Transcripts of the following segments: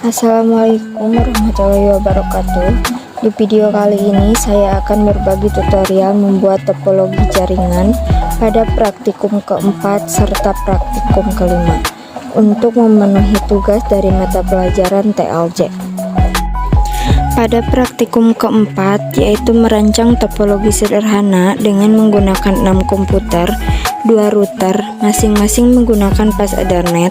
Assalamualaikum warahmatullahi wabarakatuh. Di video kali ini saya akan berbagi tutorial membuat topologi jaringan pada praktikum keempat serta praktikum kelima untuk memenuhi tugas dari mata pelajaran TLJ. Pada praktikum keempat, yaitu merancang topologi sederhana dengan menggunakan 6 komputer, 2 router, masing-masing menggunakan pas Ethernet,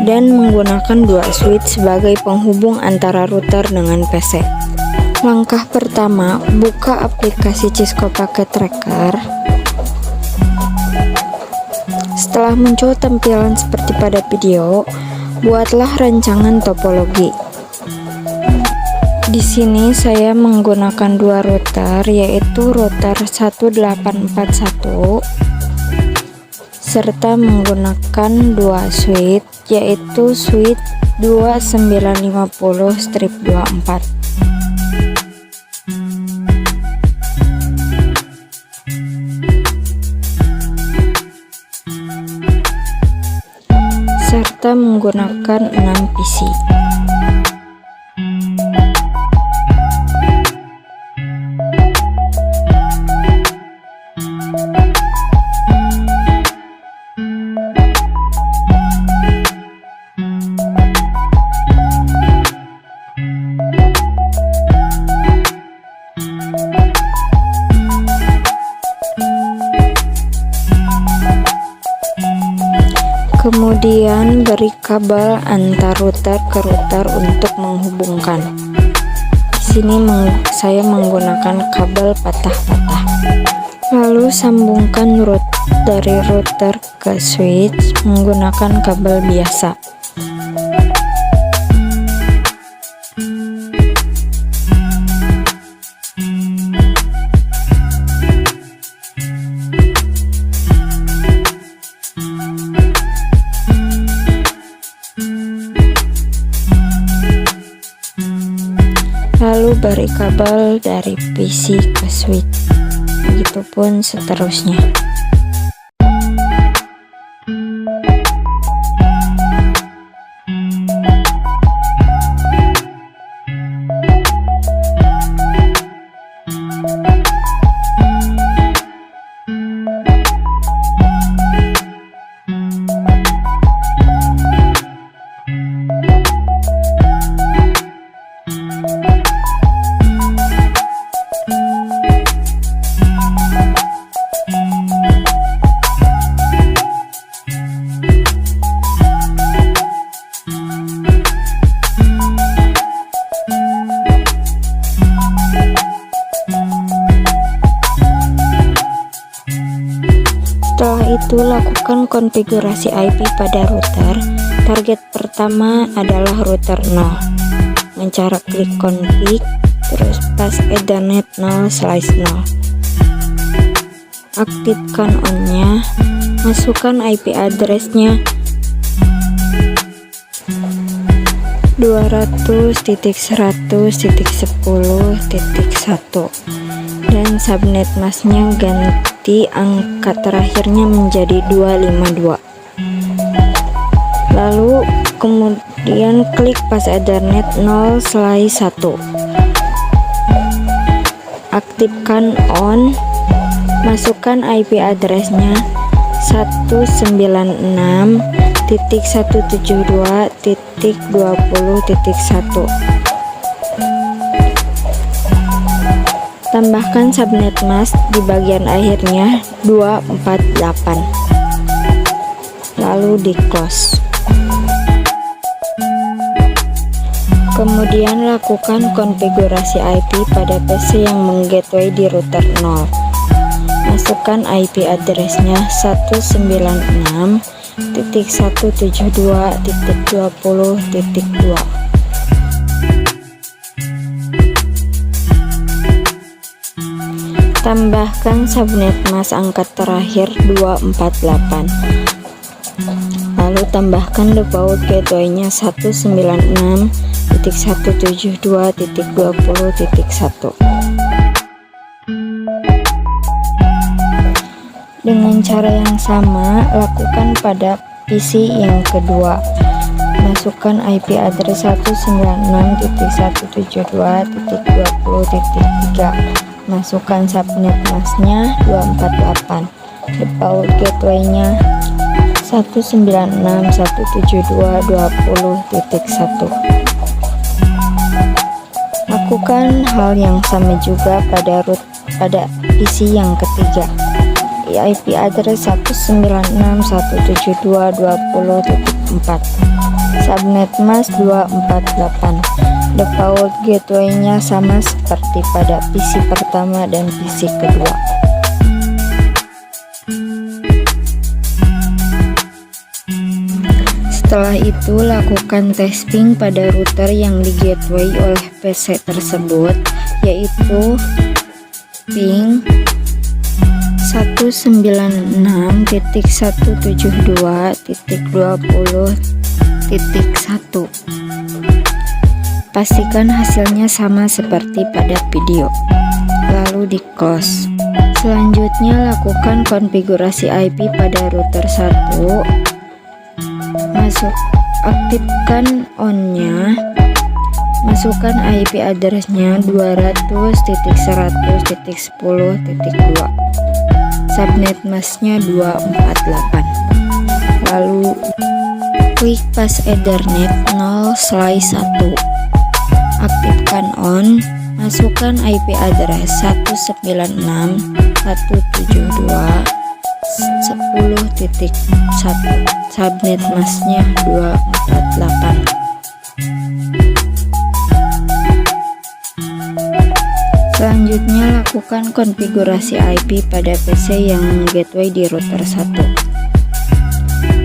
dan menggunakan 2 switch sebagai penghubung antara router dengan PC. Langkah pertama, buka aplikasi Cisco Packet Tracker. Setelah muncul tampilan seperti pada video, buatlah rancangan topologi. Di sini saya menggunakan 2 router, yaitu router 1841 serta menggunakan 2 switch, yaitu switch 2950/24. serta menggunakan 6 PC. Kemudian beri kabel antar router ke router untuk menghubungkan. Di sini saya menggunakan kabel patah-patah. Lalu sambungkan dari router ke switch menggunakan kabel biasa. Lalu beri kabel dari PC ke switch, begitupun seterusnya. Setelah itu lakukan konfigurasi IP pada router. Target pertama adalah router 0. Dengan cara klik config, terus pas Ethernet 0/0. Aktifkan on-nya, masukkan IP address-nya 200.100.10.1 dan subnet masknya ganti angka terakhirnya menjadi 252. Lalu kemudian klik pas Ethernet 0/1. Aktifkan on, masukkan IP address-nya 196.172.20.1. Tambahkan subnet mask di bagian akhirnya 248. Lalu di close. Kemudian lakukan konfigurasi IP pada PC yang menggateway di router 0. Masukkan IP address-nya 196.172.20.2. Tambahkan subnet mask angka terakhir 248. Lalu tambahkan default gateway-nya 196.172.20.1. Dengan cara yang sama lakukan pada PC yang kedua. masukkan IP address 196.172.20.3, masukkan subnet masknya 248, default gateway-nya 196.172.20.1. Lakukan hal yang sama juga pada PC yang ketiga, IP address 196.172.20.4, subnet mask 248, default gateway-nya sama seperti pada PC pertama dan PC kedua. Setelah itu, lakukan testing pada router yang di gateway oleh PC tersebut, yaitu ping 196.172.20.1. Pastikan hasilnya sama seperti pada video, lalu di close. Selanjutnya, lakukan konfigurasi IP pada router 1. Aktifkan on-nya, masukkan IP address-nya 200.100.10.2, subnet mask-nya 248, lalu klik pas Ethernet 0/1, aktifkan on, masukkan IP address 196.172.10.1, subnet masknya 248. Selanjutnya, lakukan konfigurasi IP pada PC yang gateway di router 1.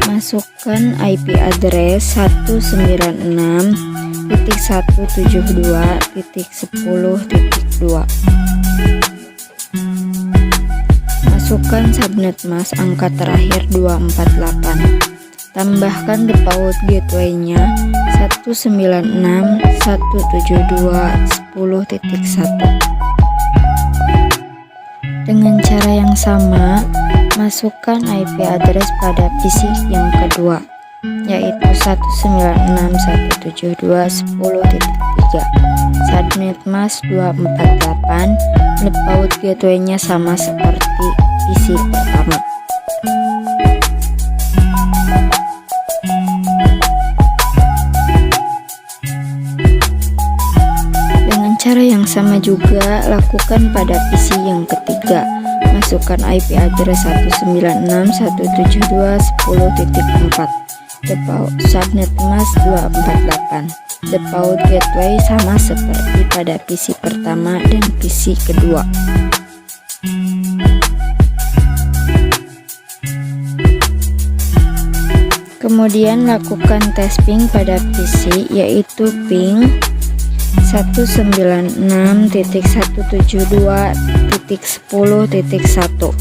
Masukkan IP address 196.172.10.2. Masukkan subnet mask angka terakhir 248. Tambahkan default gateway-nya 196.172.10.1. Dengan cara yang sama, masukkan IP address pada PC yang kedua, yaitu 196.172.10.3, subnet mask 248, default gateway-nya sama seperti PC pertama. Dengan cara yang sama juga lakukan pada PC yang ketiga. Masukkan IP address 196.172.10.4, default subnet mask 248, default gateway sama seperti pada PC pertama dan PC kedua. Kemudian lakukan testing pada PC, yaitu ping 196.172.10.1.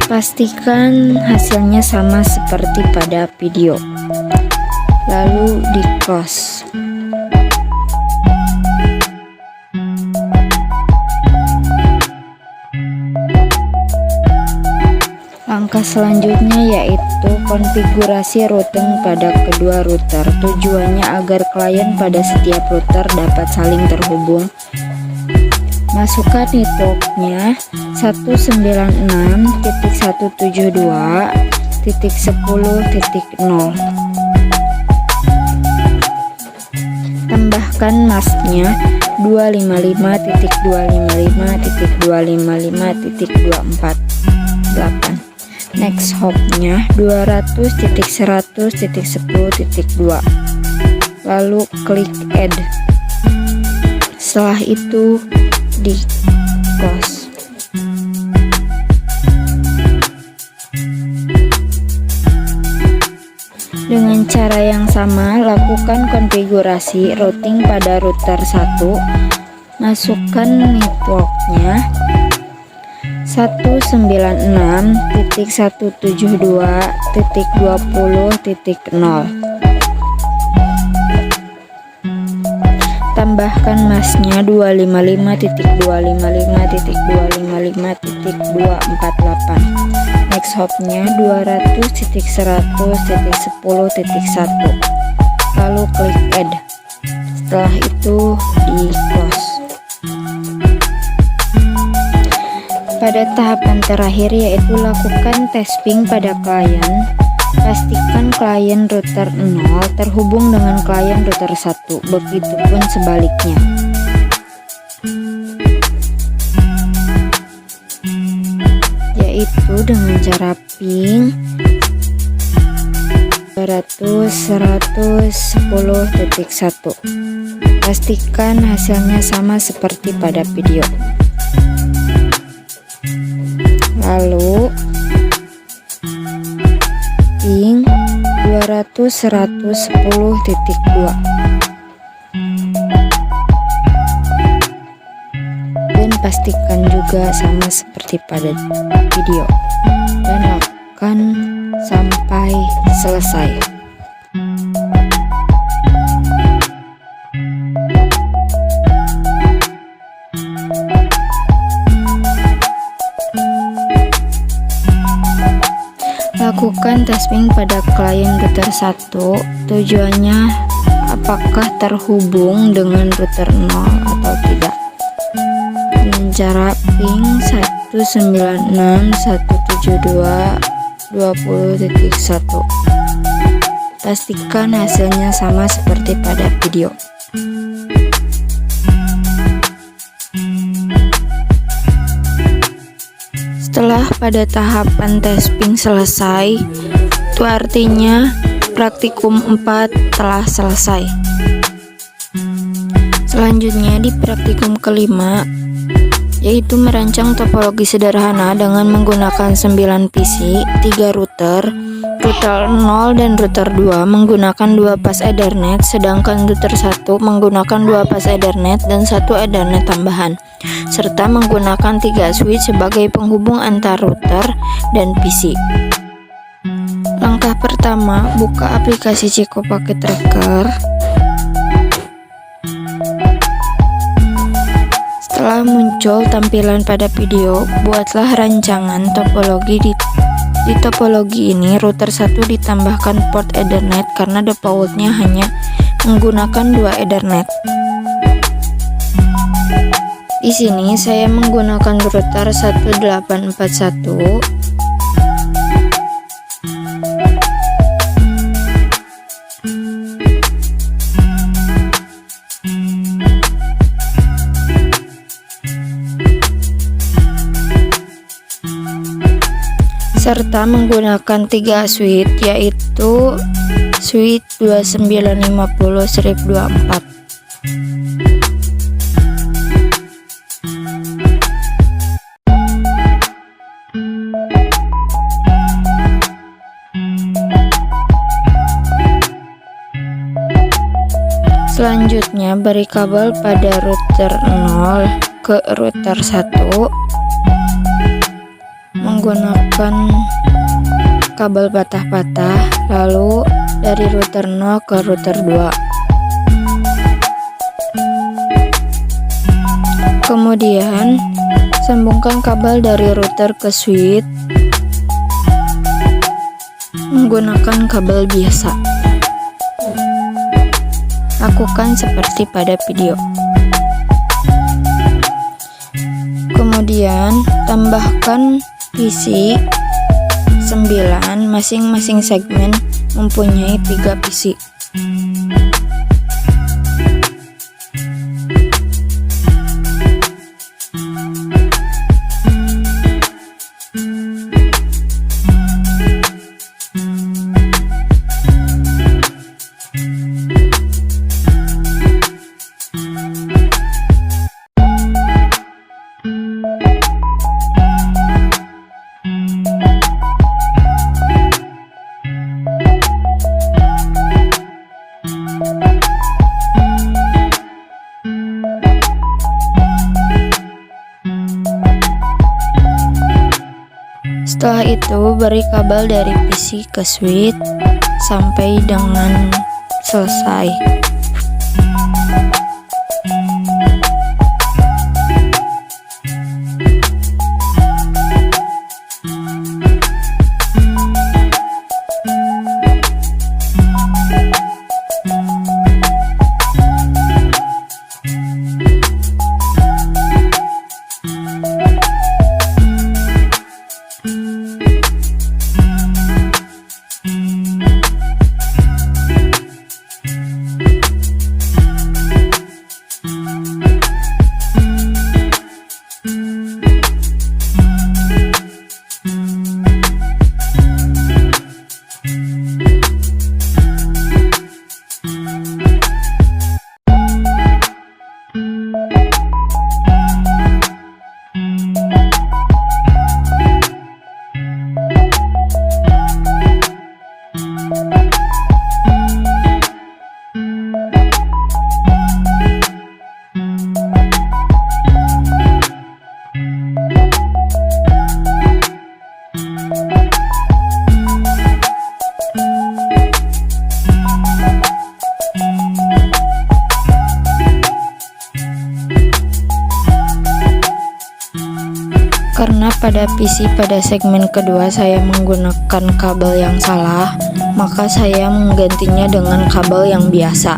Pastikan hasilnya sama seperti pada video, lalu di close. Langkah selanjutnya yaitu konfigurasi routing pada kedua router. Tujuannya agar klien pada setiap router dapat saling terhubung. Masukkan networknya 196.172.10.0. Tambahkan masknya 255.255.255.248. Next hopnya 200.100.10.2, lalu klik add. Setelah itu di close. Dengan cara yang sama, lakukan konfigurasi routing pada router 1. Masukkan networknya 196.172.20.0. tambahkan masnya 255.255.255.248. Next hopnya 200.100.10.1, lalu klik add. Setelah itu di close. Pada tahapan terakhir, yaitu lakukan testing pada klien. Pastikan klien router 0 terhubung dengan klien router 1, begitupun sebaliknya. Yaitu dengan cara ping 200.100.10.1. Pastikan hasilnya sama seperti pada video. Lalu ping 200.100.10.2 dan pastikan juga sama seperti pada video dan lakukan sampai selesai. Lakukan testing pada klien router 1. Tujuannya apakah terhubung dengan router 0 atau tidak. Dengan cara ping 196.172.20.1. Pastikan hasilnya sama seperti pada video. Setelah pada tahapan testing selesai, itu artinya praktikum 4 telah selesai. Selanjutnya di praktikum kelima, yaitu merancang topologi sederhana dengan menggunakan 9 PC, 3 router 0 dan router 2 menggunakan 2 pas Ethernet, sedangkan router 1 menggunakan 2 pas Ethernet dan 1 Ethernet tambahan, serta menggunakan 3 switch sebagai penghubung antar router dan PC. Langkah pertama, buka aplikasi Ciko Packet Tracker. Setelah muncul tampilan pada video, buatlah rancangan topologi. Di topologi ini, router 1 ditambahkan port Ethernet karena defaultnya hanya menggunakan 2 Ethernet. Di sini saya menggunakan router 1841. Serta menggunakan 3 switch, yaitu switch 2950/24. Selanjutnya beri kabel pada router 0 ke router 1 menggunakan kabel patah-patah, lalu dari router 0 ke router 2. Kemudian sambungkan kabel dari router ke switch menggunakan kabel biasa. Lakukan seperti pada video. Kemudian tambahkan PC 9, masing-masing segmen mempunyai 3 PC. Setelah itu beri kabel dari PC ke switch sampai dengan selesai. Karena pada PC pada segmen kedua saya menggunakan kabel yang salah, maka saya menggantinya dengan kabel yang biasa.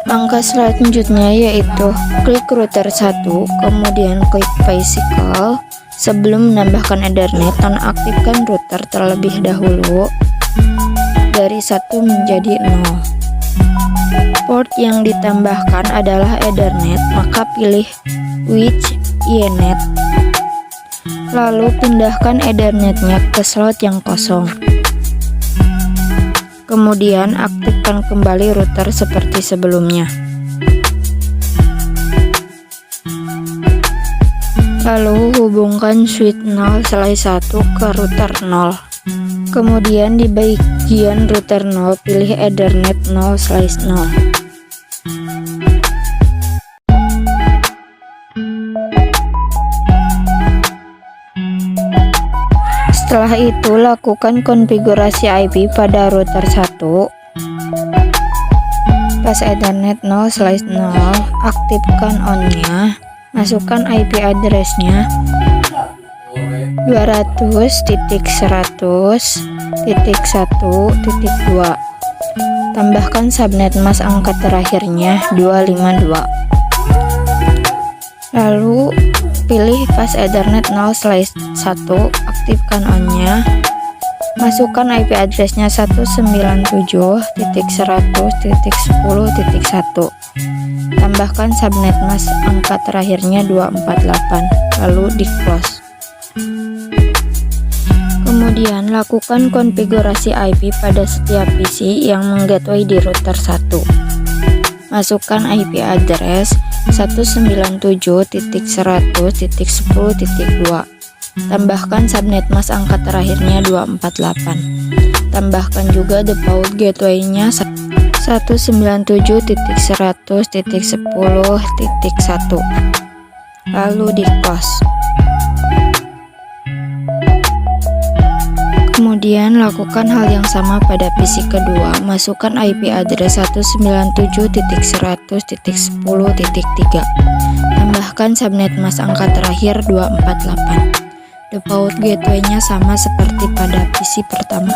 Langkah selanjutnya yaitu klik router 1, kemudian klik physical. Sebelum menambahkan Ethernet, nonaktifkan router terlebih dahulu dari 1 menjadi 0. Port yang ditambahkan adalah Ethernet, maka pilih switch Ethernet. Lalu pindahkan Ethernetnya ke slot yang kosong. Kemudian aktifkan kembali router seperti sebelumnya. Lalu hubungkan switch 0/1 ke router 0. Kemudian di bagian router 0 pilih Ethernet 0/0. Setelah itu lakukan konfigurasi IP pada router 1. Pas Ethernet 0/0, aktifkan on-nya, masukkan IP address-nya 200.100.1.2, tambahkan subnet mask angka terakhirnya 252. Lalu pilih pas Ethernet 0/1, aktifkan on-nya, masukkan IP address-nya 197.100.10.1, tambahkan subnet mask angka terakhirnya 248, lalu di close. Kemudian lakukan konfigurasi IP pada setiap PC yang menggateway di router 1. Masukkan IP address 197.100.10.2, tambahkan subnet mask angka terakhirnya 248, tambahkan juga default gateway-nya 197.100.10.1, lalu di close. Kemudian lakukan hal yang sama pada PC kedua, masukkan IP address 197.100.10.3, tambahkan subnet mask angka terakhir 248. Default gateway-nya sama seperti pada PC pertama.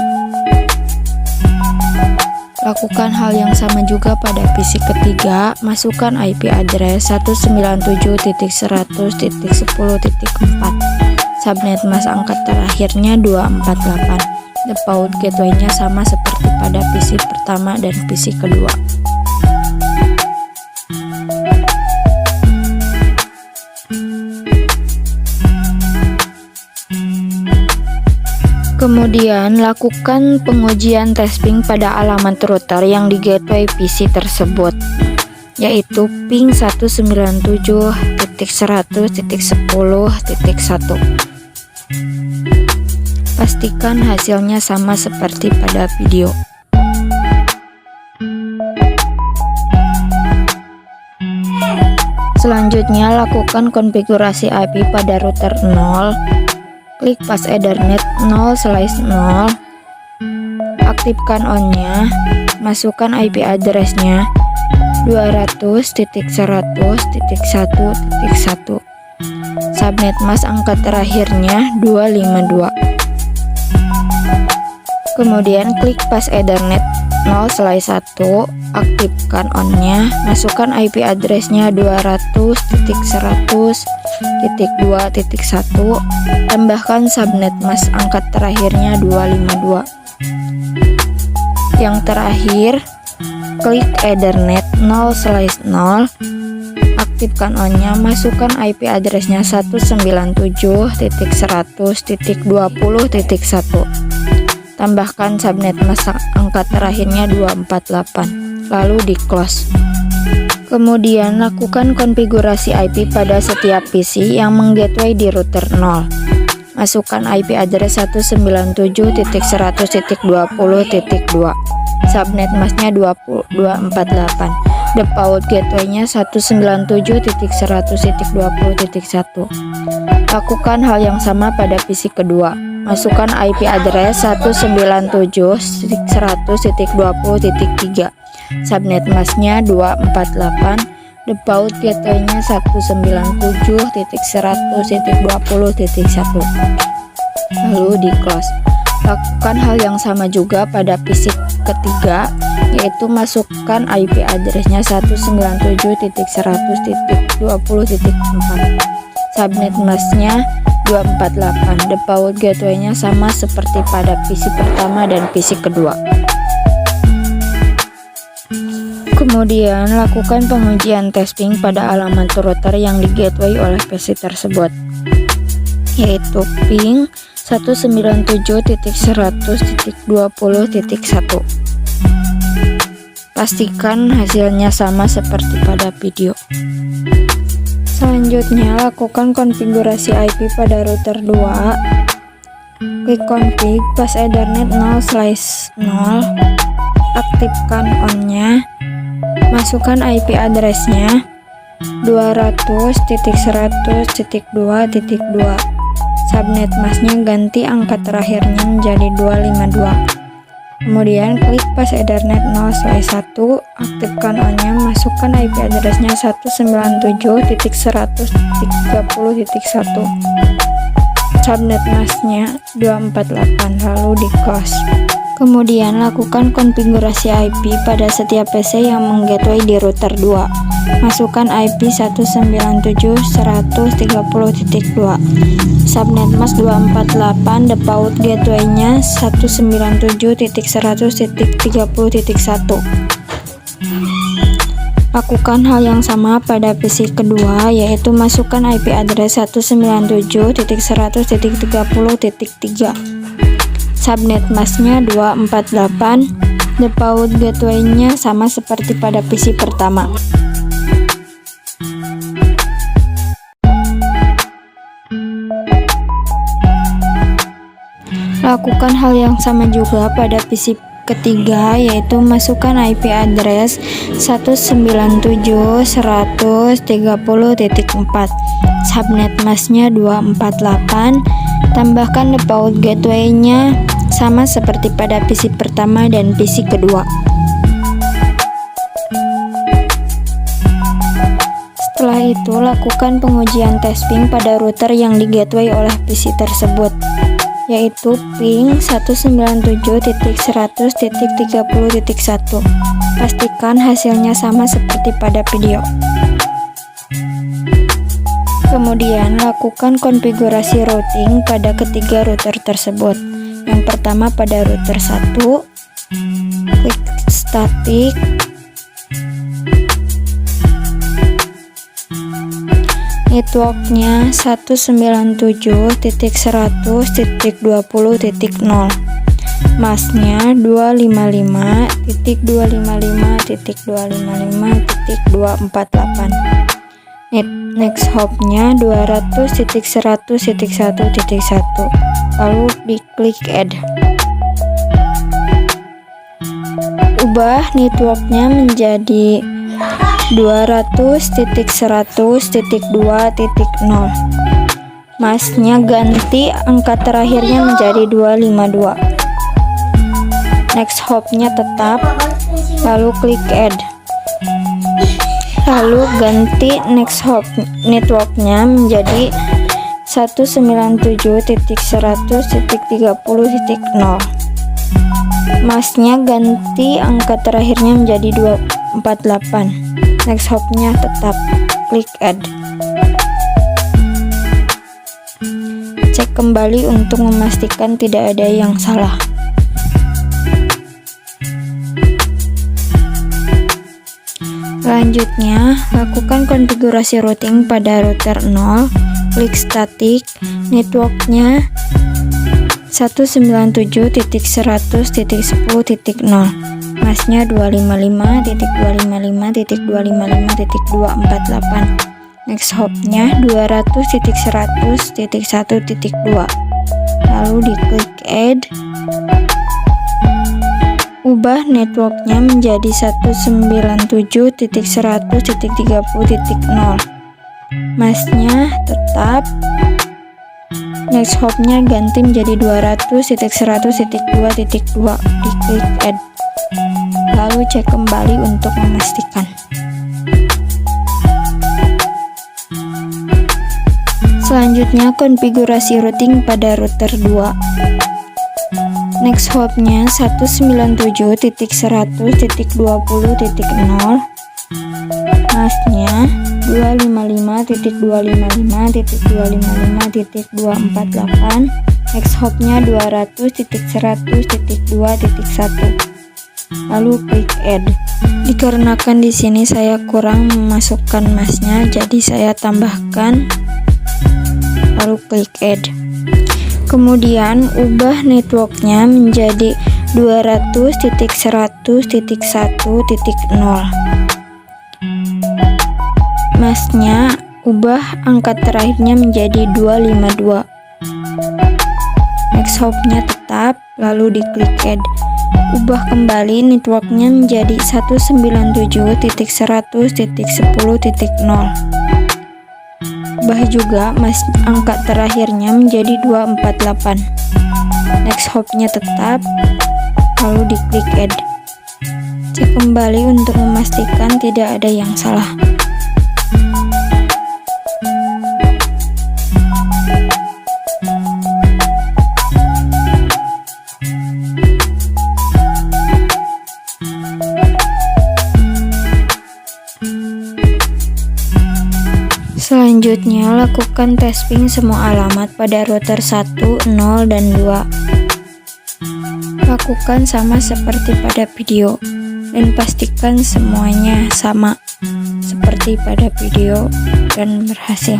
Lakukan hal yang sama juga pada PC ketiga, masukkan IP address 197.100.10.4, subnet mask angka terakhirnya 248. Default gateway-nya sama seperti pada PC pertama dan PC kedua. Kemudian lakukan pengujian testing pada alamat router yang di gateway PC tersebut, yaitu ping 197.100.10.1. Pastikan hasilnya sama seperti pada video. Selanjutnya lakukan konfigurasi IP pada router 0. Klik pas Ethernet 0/0, aktifkan on-nya, masukkan IP address-nya 200.100.1.1, subnet mask angka terakhirnya 252. Kemudian klik pas Ethernet 0/1, aktifkan on-nya, masukkan IP address-nya 200.100.2.1, tambahkan subnet mask angka terakhirnya 252. Yang terakhir, klik Ethernet 0/0, aktifkan on-nya, masukkan IP address-nya 197.100.20.1, tambahkan subnet mask angka terakhirnya 248, lalu di close. Kemudian lakukan konfigurasi IP pada setiap PC yang menggateway di router 0. Masukkan IP address 197.100.20.2, subnet masknya 248, default gateway-nya 197.100.20.1. Lakukan hal yang sama pada PC kedua. Masukkan IP address 197.100.20.3, subnet masknya 248, default gateway-nya 197.100.20.1, lalu di close. Lakukan hal yang sama juga pada PC ketiga, yaitu masukkan IP address-nya 197.100.20.4, subnet masknya 248, default gateway-nya sama seperti pada PC pertama dan PC kedua. Kemudian lakukan pengujian testing pada alamat router yang di gateway oleh PC tersebut, yaitu ping 197.100.20.1. Pastikan hasilnya sama seperti pada video. Selanjutnya, lakukan konfigurasi IP pada router 2. Klik config, pas Ethernet 0/0, aktifkan on-nya, masukkan IP address-nya 200.100.2.2, subnet masknya ganti angka terakhirnya menjadi 252. Kemudian klik pas Ethernet 0/1, aktifkan on-nya, masukkan IP address-nya 197.100.30.1, subnet masknya 248, lalu di close. Kemudian lakukan konfigurasi IP pada setiap PC yang menggateway di router 2. Masukkan IP 197.100.30.2, subnet mask 248, default gateway-nya 197.100.30.1. Lakukan hal yang sama pada PC kedua, yaitu masukkan IP address 197.100.30.3, subnet masknya 248, default gateway-nya sama seperti pada PC pertama. Lakukan hal yang sama juga pada PC ketiga, yaitu masukkan IP address 197.100.30.4, subnet masknya 248, tambahkan default gateway-nya sama seperti pada PC pertama dan PC kedua. Setelah itu, lakukan pengujian testing pada router yang di gateway oleh PC tersebut, yaitu ping 197.100.30.1. Pastikan hasilnya sama seperti pada video. Kemudian lakukan konfigurasi routing pada ketiga router tersebut. Yang pertama pada router 1, klik static, networknya 197.100.20.0, masknya 255.255.255.248, next hopnya 200.100.1.1, lalu diklik add. Ubah networknya menjadi 200.100.2.0, masknya ganti angka terakhirnya menjadi 252, next hopnya tetap, lalu klik add, lalu ganti next hop networknya menjadi 197.100.30.0, masknya ganti angka terakhirnya menjadi 248, next hopnya tetap, klik add. Cek kembali untuk memastikan tidak ada yang salah. Selanjutnya, lakukan konfigurasi routing pada router 0, klik static, networknya 197.100.10.0, masnya 255.255.255.248, next hopnya 200.100.1.2, lalu diklik add. Ubah networknya menjadi 197.100.30.0, masnya tetap, next hopnya ganti menjadi 200.100.2.2, diklik add, lalu cek kembali untuk memastikan. Selanjutnya konfigurasi routing pada router 2. Next hopnya 197.100.20.0, masnya 255.255.255.248, next hopnya 200.100.2.1, lalu klik add. Dikarenakan di sini saya kurang memasukkan masnya, jadi saya tambahkan, lalu klik add. Kemudian ubah networknya menjadi 200.100.1.0, masnya ubah angka terakhirnya menjadi 252, next hopnya tetap, lalu diklik add. Ubah kembali networknya menjadi 197.100.10.0, ubah juga angka terakhirnya menjadi 248, next hopnya tetap, lalu diklik add. Cek kembali untuk memastikan tidak ada yang salah. Selanjutnya, lakukan testing semua alamat pada router 1, 0, dan 2. Lakukan sama seperti pada video, dan pastikan semuanya sama seperti pada video dan berhasil.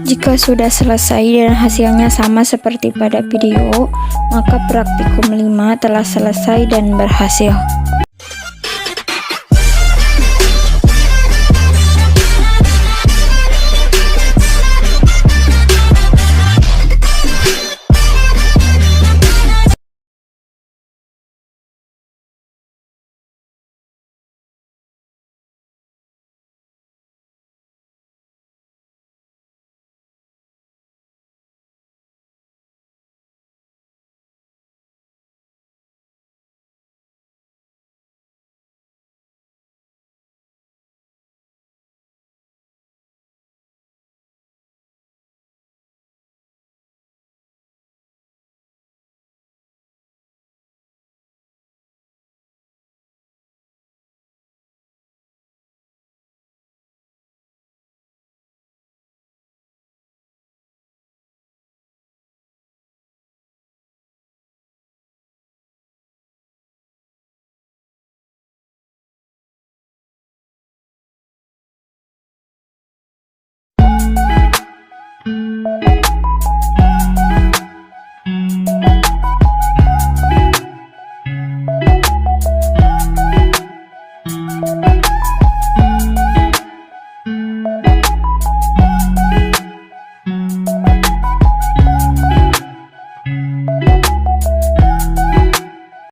Jika sudah selesai dan hasilnya sama seperti pada video, maka praktikum 5 telah selesai dan berhasil.